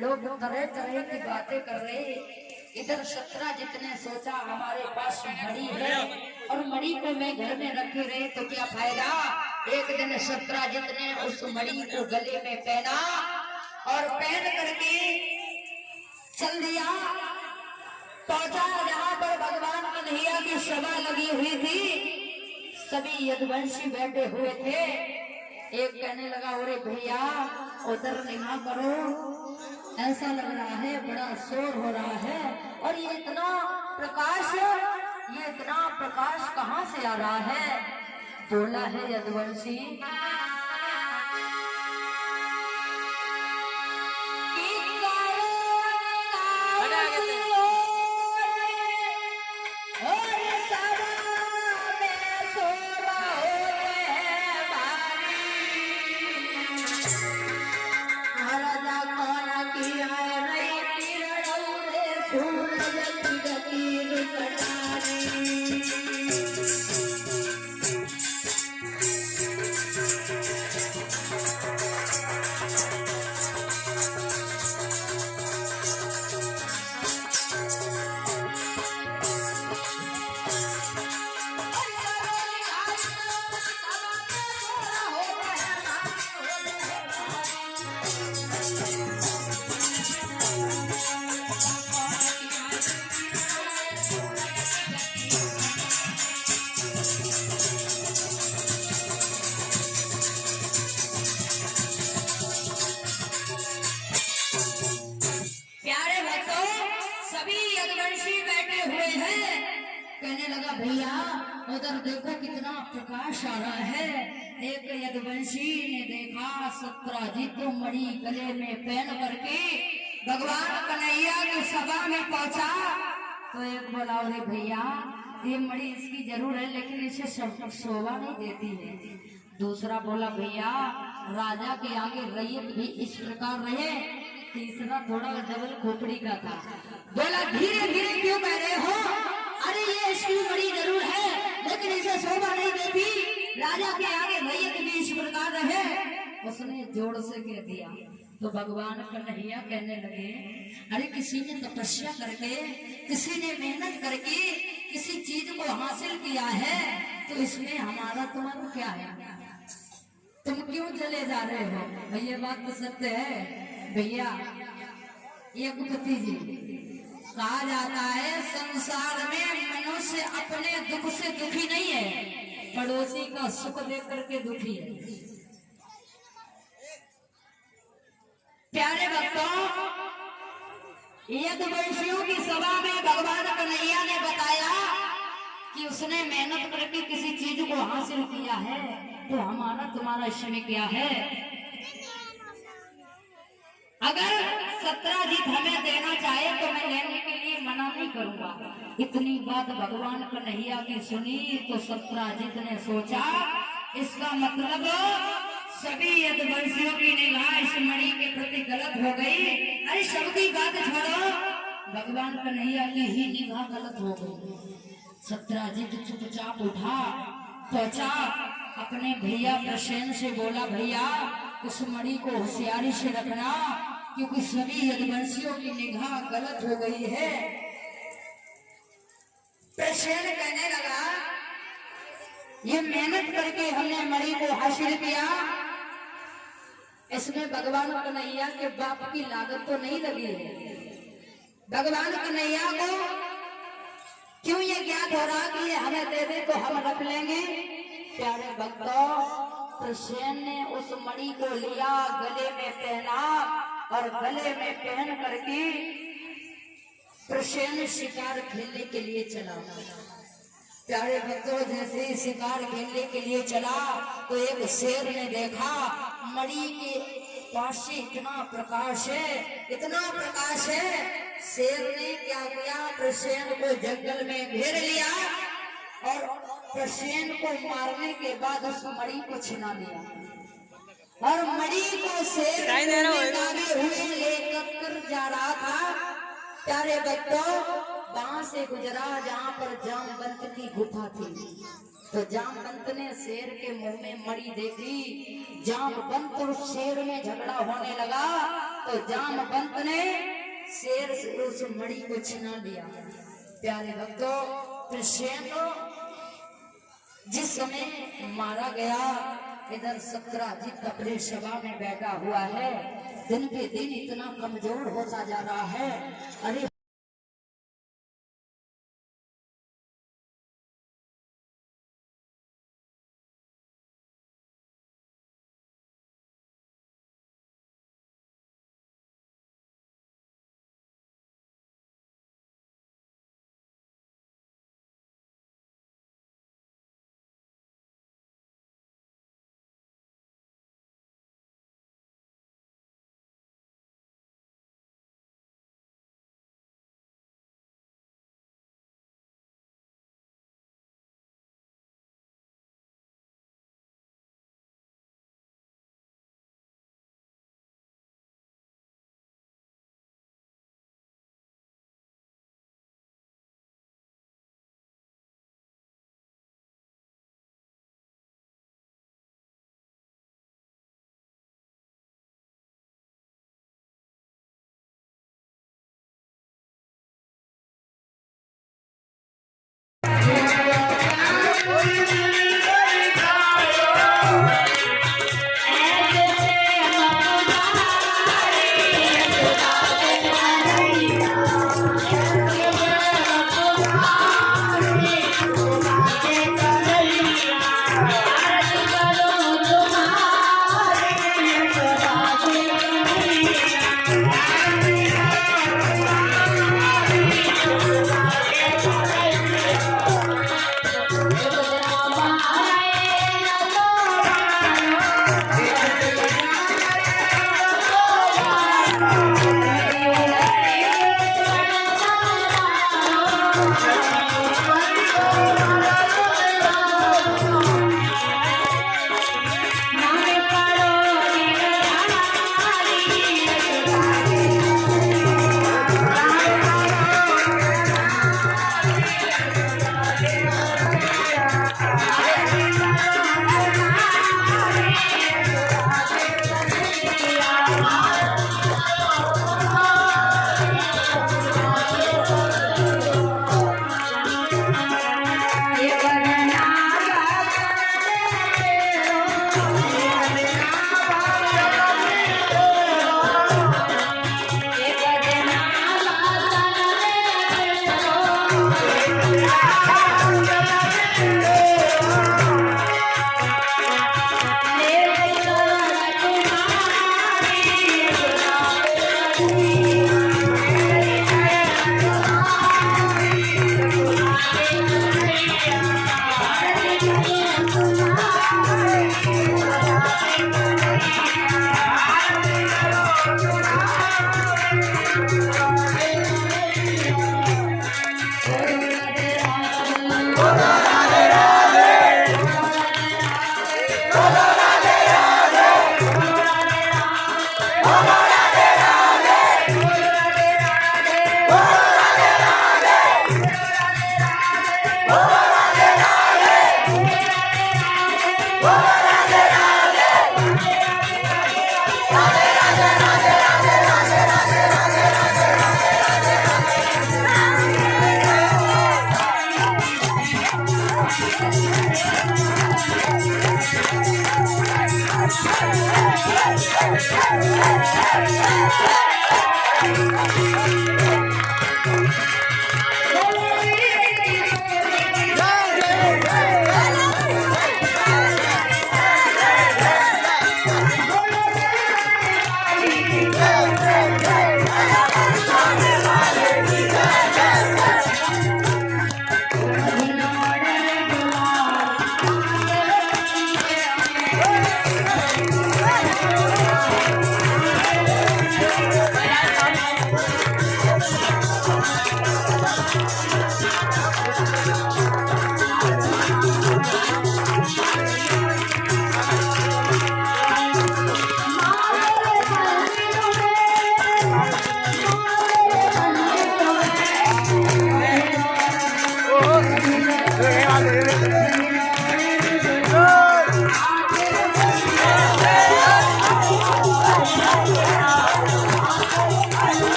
लोग तरह तरह की बातें कर रहे। इधर 17 जितने सोचा हमारे पास मणि है और मणि को मैं घर में रखे रहे तो क्या फायदा। एक दिन 17 जितने उस मणि को गले में पहना और पहन करके चल दिया, पहुंचा जहां पर भगवान कन्हैया की सभा लगी हुई थी। सभी यदुवंशी बैठे हुए थे। एक कहने लगा, अरे भैया उधर निगाह करो, ऐसा लग रहा है बड़ा शोर हो रहा है और ये इतना प्रकाश कहाँ से आ रहा है। बोला है यदुवंशी, भैया उधर देखो कितना प्रकाश आ रहा है। एक यदुवंशी ने देखा, 17 जी तो मणि गले में पहन करके भगवान कन्हैया की सभा में पहुंचा। तो एक बोला, अरे भैया ये मणि इसकी जरूर है लेकिन इसे शोभा नहीं देती है। दूसरा बोला, भैया राजा के आगे रैयत भी इस प्रकार रहे। तीसरा थोड़ा डबल खोपड़ी का था। बोला, धीरे धीरे क्यों कह रहे हो, अरे ये इसकी मणि जरूर है लेकिन इसे शोभा नहीं देती। राजा के आगे रैयत भी इस प्रकार रहे। उसने जोर से कह दिया। तो भगवान कन्हैया कहने लगे, अरे किसी ने तपस्या करके, किसी ने मेहनत करके किसी चीज को हासिल किया है तो इसमें हमारा तुम्हारा क्या है। तुम क्यों चले जा रहे हो। भैया बात तो सत्य है। भैया ये कुपति जी, कहा जाता है संसार में मनुष्य अपने दुख से दुखी नहीं है, पड़ोसी का सुख देख करके दुखी है। प्यारे भक्तों, यदुवंशियों की सभा में भगवान कन्हैया ने बताया कि उसने मेहनत करके किसी चीज को हासिल किया है तो हमारा तुम्हारा इसमें क्या है। अगर 17 जीत हमें देना चाहे तो मैं लेने के लिए मना नहीं करूंगा। इतनी बात भगवान कन्हैया की सुनी तो 17 जीत ने सोचा, इसका मतलब सभी यदुवंशियों की निगाह इस मणि के प्रति गलत हो गई। अरे सबकी बात छोड़ो, भगवान कन्हैया की ही निगाह गलत हो गई। 17 जीत चुपचाप उठा, पहुंचा अपने भैया प्रसेन से बोला, भैया उस मणि को होशियारी से रखना क्योंकि सभी यदुवंशियों की निगाह गलत हो गई है। प्रसेन कहने लगा, ये मेहनत करके हमने मणि को हासिल किया, इसमें भगवान कन्हैया के बाप की लागत तो नहीं लगी है। भगवान कन्हैया को क्यों ये ज्ञात हो रहा कि ये हमें दे दे तो हम रख लेंगे। प्यारे भक्तों, प्रसेन ने उस मणि को लिया, गले में पहना और गले में पहन करके प्रसेन शिकार खेलने के लिए चला। प्यारे भक्तों, जैसे ही शिकार खेलने के लिए चला तो एक शेर ने देखा मणि के पास से इतना प्रकाश है, इतना प्रकाश है। शेर ने क्या किया, प्रसेन को जंगल में घेर लिया और प्रसेन को मारने के बाद उस मणि को छिना लिया और मणि को शेर दागे हुए लेकर जा रहा था। प्यारे बच्चों, वहां से गुजरा जहाँ पर जामवंत की गुफा थी। तो जामवंत ने शेर के मुंह में मणि देखी। जामवंत और शेर में झगड़ा होने लगा। तो जामवंत ने शेर से उस मणि को छीना लिया। प्यारे भक्तों, कृष्ण जिस समय मारा गया, इधर सत्राजित अपने सभा में बैठा हुआ है। दिन के दिन इतना कमजोर होता जा रहा है। अरे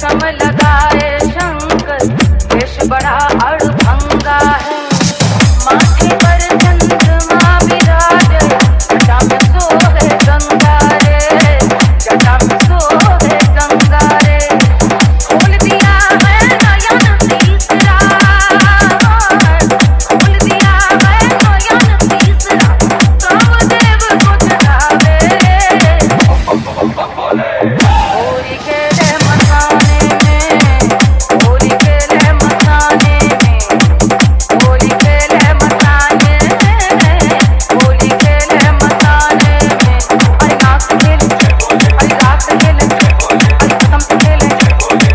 रेशम लगाए शंकर, वेश बड़ा अड़भंगा है। माथे पर चंद्रमा विराजे, जटा में सोहे गंगा रे, जटा में सोहे गंगा रे। खोल दिया है नयन तीसरा, खोल दिया है नयन तीसरा, कामदेव को चढ़ावे। होली खेले मसाने में, होली खेले मसाने में, होली खेले मसाने में, होली खेले मसाने में। अरे नाक से खेले, अरे रात से खेले, अरे कसम से खेले,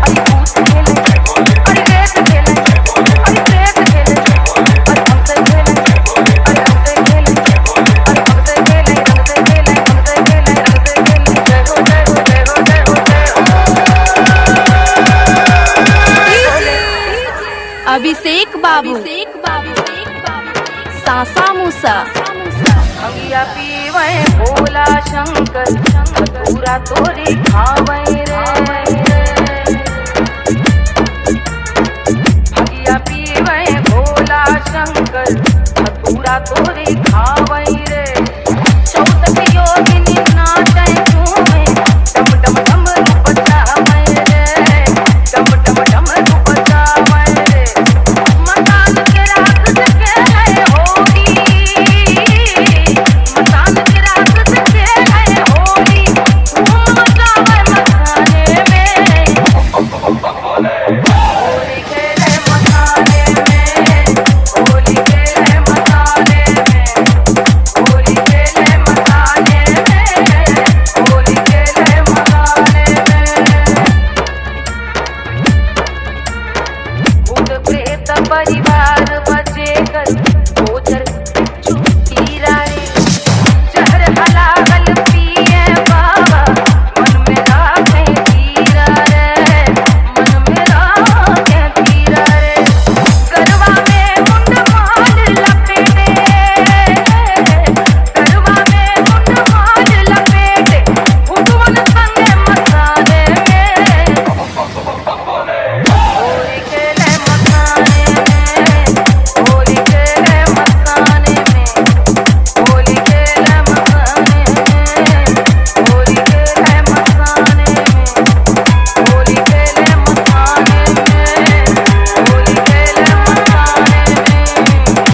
अरे भूत से खेले, अरे रेत खेले, अरे प्रेत खेले, अरे हमसे खेले, अरे हमसे खेले, अरे हमसे खेले, हमसे खेले, हमसे खेले, हमसे खेले। जय हो जय हो जय हो जय हो जय हो। अभिषेक बाबू, सासा मूसा। भंगिया पीवे भोला शंकर, पूरा तोरी खावे रे। भंगिया पीवे भोला शंकर, पूरा तोरी खावे।